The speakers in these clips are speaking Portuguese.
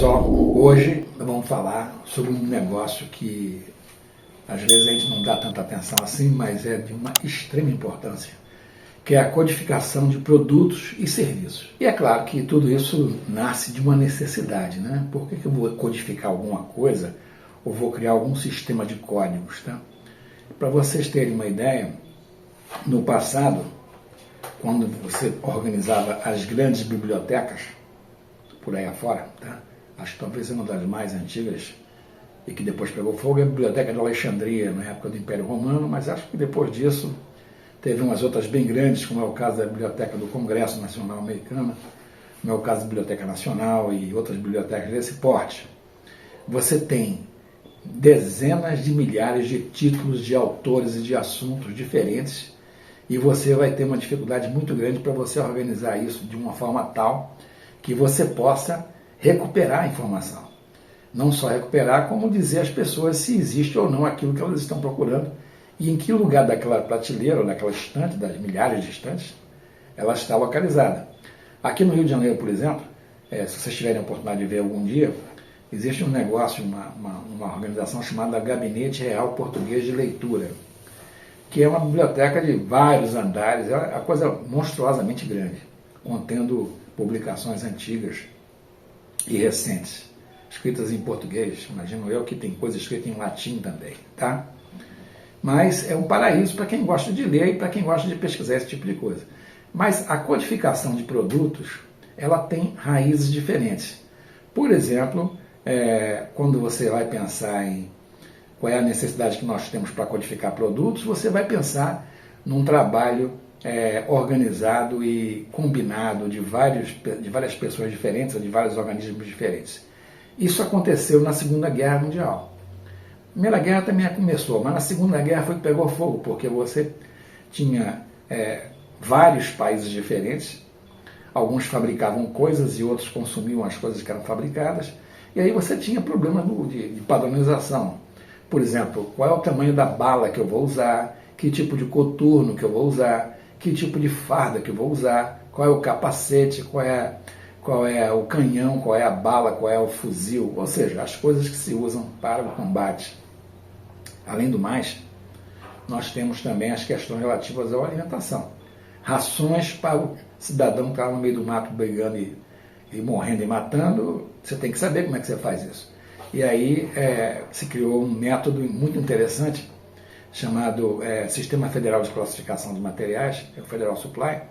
pessoal, hoje vamos falar sobre um negócio que às vezes a gente não dá tanta atenção assim, mas é de uma extrema importância, que é a codificação de produtos e serviços. E é claro que tudo isso nasce de uma necessidade, né? Por que eu vou codificar alguma coisa ou vou criar algum sistema de códigos, tá? Para vocês terem uma ideia, no passado, quando você organizava as grandes bibliotecas, por aí afora, tá? Acho que talvez uma das mais antigas e que depois pegou fogo é a Biblioteca de Alexandria, na época do Império Romano, mas acho que depois disso teve umas outras bem grandes, como é o caso da Biblioteca do Congresso Nacional Americano, como é o caso da Biblioteca Nacional e outras bibliotecas desse porte. Você tem dezenas de milhares de títulos de autores e de assuntos diferentes e você vai ter uma dificuldade muito grande para você organizar isso de uma forma tal que você possa recuperar a informação. Não só recuperar, como dizer às pessoas se existe ou não aquilo que elas estão procurando e em que lugar daquela prateleira ou daquela estante, das milhares de estantes, ela está localizada. Aqui no Rio de Janeiro, por exemplo, se vocês tiverem a oportunidade de ver algum dia, existe um negócio, uma organização chamada Gabinete Real Português de Leitura, que é uma biblioteca de vários andares, é uma coisa monstruosamente grande, contendo publicações antigas e recentes, escritas em português, imagino eu que tem coisa escrita em latim também, tá? Mas é um paraíso para quem gosta de ler e para quem gosta de pesquisar esse tipo de coisa. Mas a codificação de produtos, ela tem raízes diferentes. Por exemplo, quando você vai pensar em qual é a necessidade que nós temos para codificar produtos, você vai pensar num trabalho organizado e combinado de várias pessoas diferentes, de vários organismos diferentes. Isso aconteceu na Segunda Guerra Mundial. A Primeira Guerra também começou, mas na Segunda Guerra foi que pegou fogo, porque você tinha vários países diferentes, alguns fabricavam coisas e outros consumiam as coisas que eram fabricadas, e aí você tinha problemas de padronização. Por exemplo, qual é o tamanho da bala que eu vou usar, que tipo de coturno que eu vou usar, que tipo de farda que eu vou usar, qual é o capacete, qual é o canhão, qual é a bala, qual é o fuzil, ou seja, as coisas que se usam para o combate. Além do mais, nós temos também as questões relativas à alimentação. Rações para o cidadão que está no meio do mato brigando e morrendo e matando, você tem que saber como é que você faz isso. E aí se criou um método muito interessante chamado Sistema Federal de Classificação de Materiais, o Federal Supply,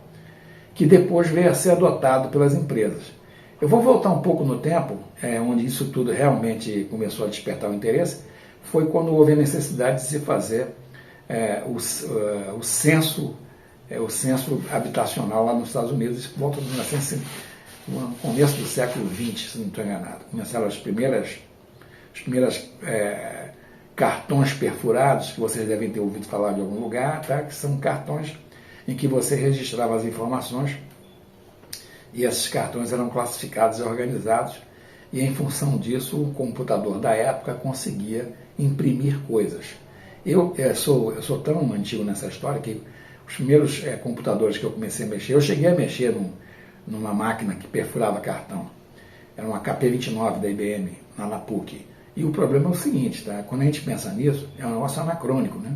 que depois veio a ser adotado pelas empresas. Eu vou voltar um pouco no tempo, onde isso tudo realmente começou a despertar o interesse, foi quando houve a necessidade de se fazer o censo habitacional lá nos Estados Unidos, por volta de no começo do século XX, se não estou enganado. Começaram os primeiros cartões perfurados, que vocês devem ter ouvido falar de algum lugar, tá? Que são cartões em que você registrava as informações e esses cartões eram classificados e organizados e em função disso o computador da época conseguia imprimir coisas. Eu sou tão antigo nessa história que os primeiros computadores que eu comecei a mexer, eu cheguei a mexer numa máquina que perfurava cartão, era uma KP29 da IBM, na PUC. E o problema é o seguinte, tá? Quando a gente pensa nisso, é um negócio anacrônico, né?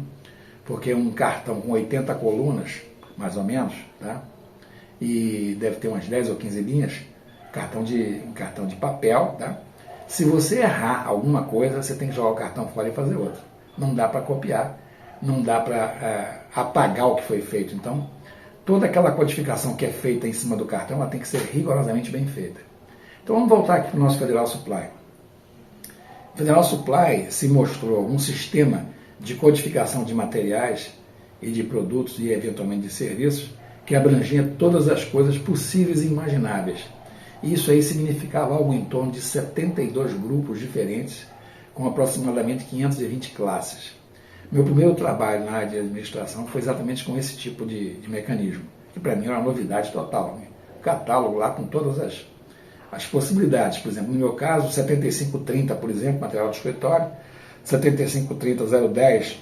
Porque um cartão com 80 colunas, mais ou menos, tá? E deve ter umas 10 ou 15 linhas, cartão de papel, tá? Se você errar alguma coisa, você tem que jogar o cartão fora e fazer outro. Não dá para copiar, não dá para apagar o que foi feito. Então, toda aquela codificação que é feita em cima do cartão, ela tem que ser rigorosamente bem feita. Então vamos voltar aqui para o nosso Federal Supply. O Federal Supply se mostrou um sistema de codificação de materiais e de produtos e eventualmente de serviços que abrangia todas as coisas possíveis e imagináveis. Isso aí significava algo em torno de 72 grupos diferentes, com aproximadamente 520 classes. Meu primeiro trabalho na área de administração foi exatamente com esse tipo de mecanismo, que para mim era uma novidade total. Né? O catálogo lá com todas as possibilidades. Por exemplo, no meu caso, 7530, por exemplo, material de escritório, 7530-010,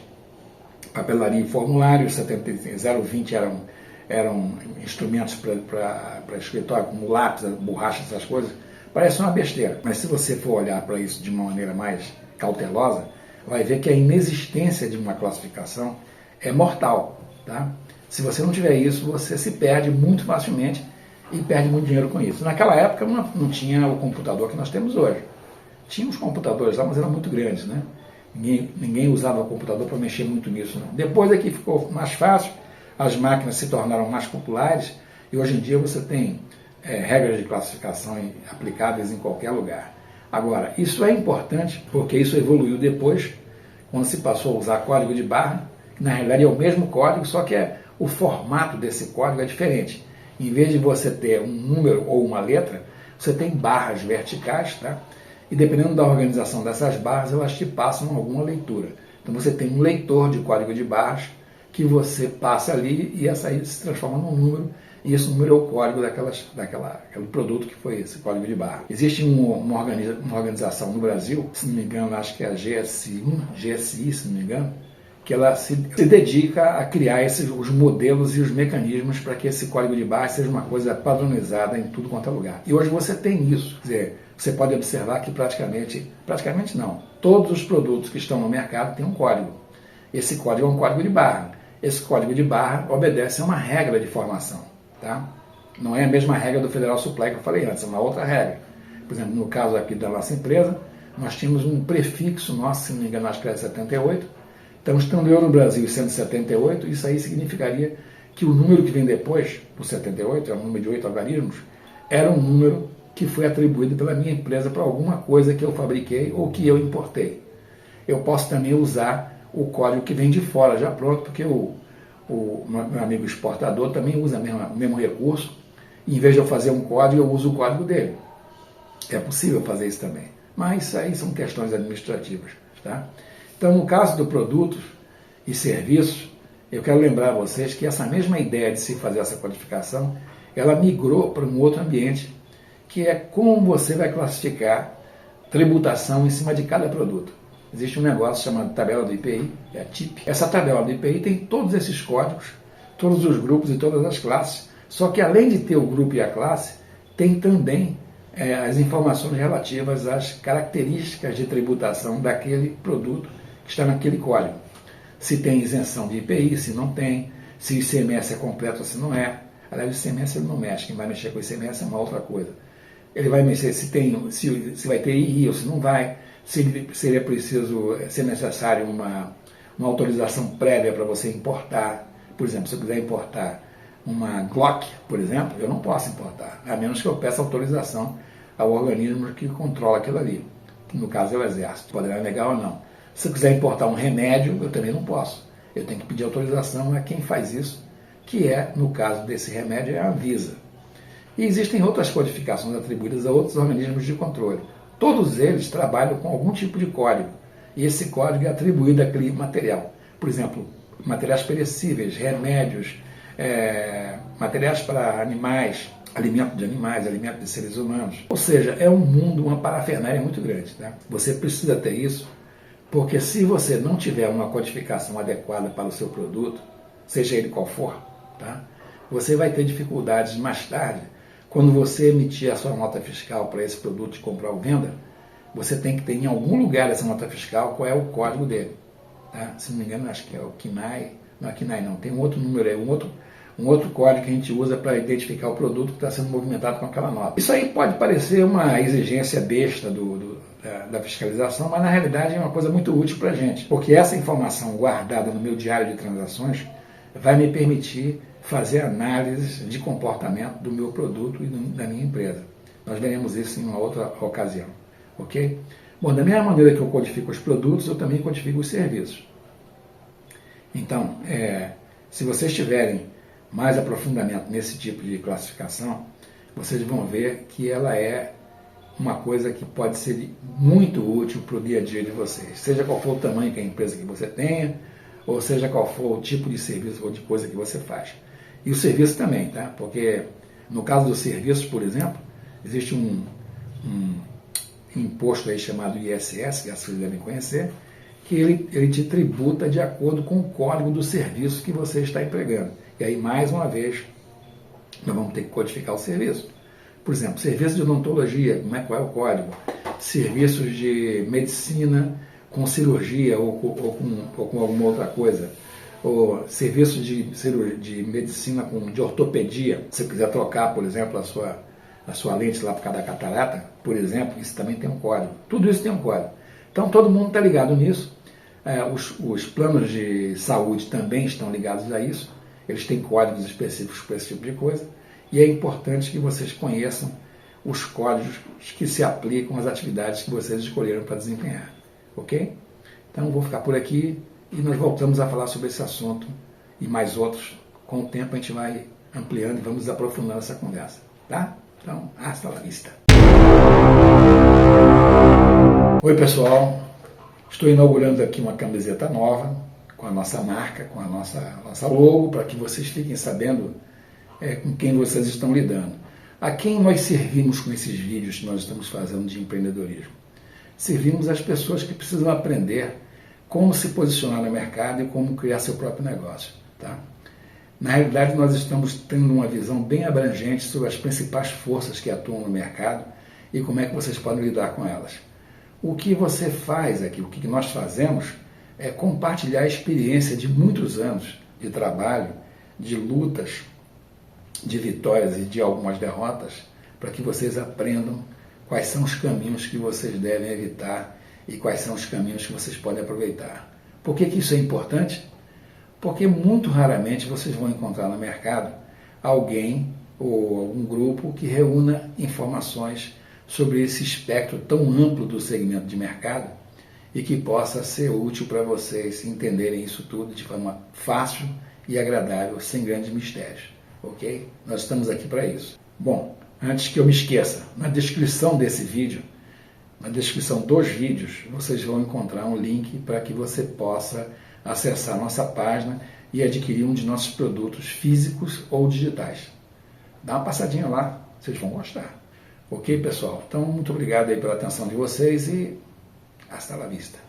papelaria e formulário, 020 eram instrumentos para escritório, como lápis, borracha, essas coisas, Parece uma besteira, mas se você for olhar para isso de uma maneira mais cautelosa, vai ver que a inexistência de uma classificação é mortal. Tá? Se você não tiver isso, você se perde muito facilmente e perde muito dinheiro com isso. Naquela época não tinha o computador que nós temos hoje. Tinha os computadores lá, mas eram muito grandes, né? Ninguém usava o computador para mexer muito nisso. Não. Depois é que ficou mais fácil, as máquinas se tornaram mais populares e hoje em dia você tem regras de classificação aplicáveis em qualquer lugar. Agora, isso é importante porque isso evoluiu depois, quando se passou a usar código de barra, que na realidade é o mesmo código, só que o formato desse código é diferente. Em vez de você ter um número ou uma letra, você tem barras verticais, tá? E dependendo da organização dessas barras, elas te passam alguma leitura. Então você tem um leitor de código de barras que você passa ali e essa aí se transforma num número, e esse número é o código daquele produto que foi esse código de barra. Existe uma organização no Brasil, se não me engano, acho que é a GSI, se não me engano, que ela se dedica a criar os modelos e os mecanismos para que esse código de barra seja uma coisa padronizada em tudo quanto é lugar. E hoje você tem isso. Quer dizer, você pode observar que praticamente não, todos os produtos que estão no mercado têm um código. Esse código é um código de barra. Esse código de barra obedece a uma regra de formação. Tá? Não é a mesma regra do Federal Supply que eu falei antes, é uma outra regra. Por exemplo, no caso aqui da nossa empresa, nós tínhamos um prefixo nosso, se não me engano, acho que era 78. Então, estando eu no Brasil sendo 78, isso aí significaria que o número que vem depois, o 78, é um número de 8 algarismos, era um número que foi atribuído pela minha empresa para alguma coisa que eu fabriquei ou que eu importei. Eu posso também usar o código que vem de fora, já pronto, porque o meu amigo exportador também usa o mesmo recurso, e em vez de eu fazer um código, eu uso o código dele. É possível fazer isso também, mas isso aí são questões administrativas. Tá? Então, no caso do produtos e serviços, eu quero lembrar a vocês que essa mesma ideia de se fazer essa codificação, ela migrou para um outro ambiente, que é como você vai classificar tributação em cima de cada produto. Existe um negócio chamado tabela do IPI, é a TIP. Essa tabela do IPI tem todos esses códigos, todos os grupos e todas as classes, só que além de ter o grupo e a classe, tem também as informações relativas às características de tributação daquele produto que está naquele código. Se tem isenção de IPI, se não tem, se o ICMS é completo ou se não é. Aliás, o ICMS ele não mexe, quem vai mexer com o ICMS é uma outra coisa. Ele vai mexer se vai ter II ou se não vai, se seria preciso, se é necessário uma autorização prévia para você importar. Por exemplo, se eu quiser importar uma Glock, por exemplo, eu não posso importar, a menos que eu peça autorização ao organismo que controla aquilo ali, que no caso é o Exército, poderá negar ou não. Se eu quiser importar um remédio, eu também não posso. Eu tenho que pedir autorização a quem faz isso, que é, no caso desse remédio, é a Anvisa. E existem outras codificações atribuídas a outros organismos de controle. Todos eles trabalham com algum tipo de código, e esse código é atribuído àquele material. Por exemplo, materiais perecíveis, remédios, materiais para animais, alimento de animais, alimento de seres humanos. Ou seja, é um mundo, uma parafernália muito grande. Tá? Você precisa ter isso, porque se você não tiver uma codificação adequada para o seu produto, seja ele qual for, tá? Você vai ter dificuldades mais tarde. Quando você emitir a sua nota fiscal para esse produto de compra ou venda, você tem que ter em algum lugar dessa nota fiscal qual é o código dele. Tá? Se não me engano, acho que é o KNAI. Não é KNAI não, tem um outro número aí, um outro código que a gente usa para identificar o produto que está sendo movimentado com aquela nota. Isso aí pode parecer uma exigência besta da fiscalização, mas na realidade é uma coisa muito útil para a gente, porque essa informação guardada no meu diário de transações vai me permitir fazer análises de comportamento do meu produto e da minha empresa. Nós veremos isso em uma outra ocasião, ok? Bom, da mesma maneira que eu codifico os produtos, eu também codifico os serviços. Então, se vocês tiverem mais aprofundamento nesse tipo de classificação, vocês vão ver que ela é uma coisa que pode ser muito útil para o dia a dia de vocês, seja qual for o tamanho que a empresa que você tenha, ou seja qual for o tipo de serviço ou de coisa que você faz. E o serviço também, tá? Porque no caso dos serviços, por exemplo, existe um imposto aí chamado ISS, que vocês devem conhecer, que ele te tributa de acordo com o código do serviço que você está empregando. E aí, mais uma vez, nós vamos ter que codificar o serviço. Por exemplo, serviços de odontologia, qual é o código? Serviços de medicina com cirurgia ou com alguma outra coisa. Ou serviços de medicina de ortopedia. Se você quiser trocar, por exemplo, a sua lente lá por causa da catarata, por exemplo, isso também tem um código. Tudo isso tem um código. Então todo mundo está ligado nisso. Os planos de saúde também estão ligados a isso. Eles têm códigos específicos para esse tipo de coisa. E é importante que vocês conheçam os códigos que se aplicam às atividades que vocês escolheram para desempenhar. Ok? Então vou ficar por aqui e nós voltamos a falar sobre esse assunto e mais outros. Com o tempo a gente vai ampliando e vamos aprofundando essa conversa. Tá? Então, hasta la vista. Oi pessoal, estou inaugurando aqui uma camiseta nova com a nossa marca, com a nossa logo, para que vocês fiquem sabendo com quem vocês estão lidando. A quem nós servimos com esses vídeos que nós estamos fazendo de empreendedorismo? Servimos as pessoas que precisam aprender como se posicionar no mercado e como criar seu próprio negócio. Tá? Na realidade, nós estamos tendo uma visão bem abrangente sobre as principais forças que atuam no mercado e como é que vocês podem lidar com elas. O que você faz aqui, o que nós fazemos, é compartilhar a experiência de muitos anos de trabalho, de lutas, de vitórias e de algumas derrotas, para que vocês aprendam quais são os caminhos que vocês devem evitar e quais são os caminhos que vocês podem aproveitar. Por que isso é importante? Porque muito raramente vocês vão encontrar no mercado alguém ou algum grupo que reúna informações sobre esse espectro tão amplo do segmento de mercado e que possa ser útil para vocês entenderem isso tudo de forma fácil e agradável, sem grandes mistérios. Ok? Nós estamos aqui para isso. Bom, antes que eu me esqueça, na descrição desse vídeo, na descrição dos vídeos, vocês vão encontrar um link para que você possa acessar nossa página e adquirir um de nossos produtos físicos ou digitais. Dá uma passadinha lá, vocês vão gostar. Ok, pessoal? Então, muito obrigado aí pela atenção de vocês e hasta la vista.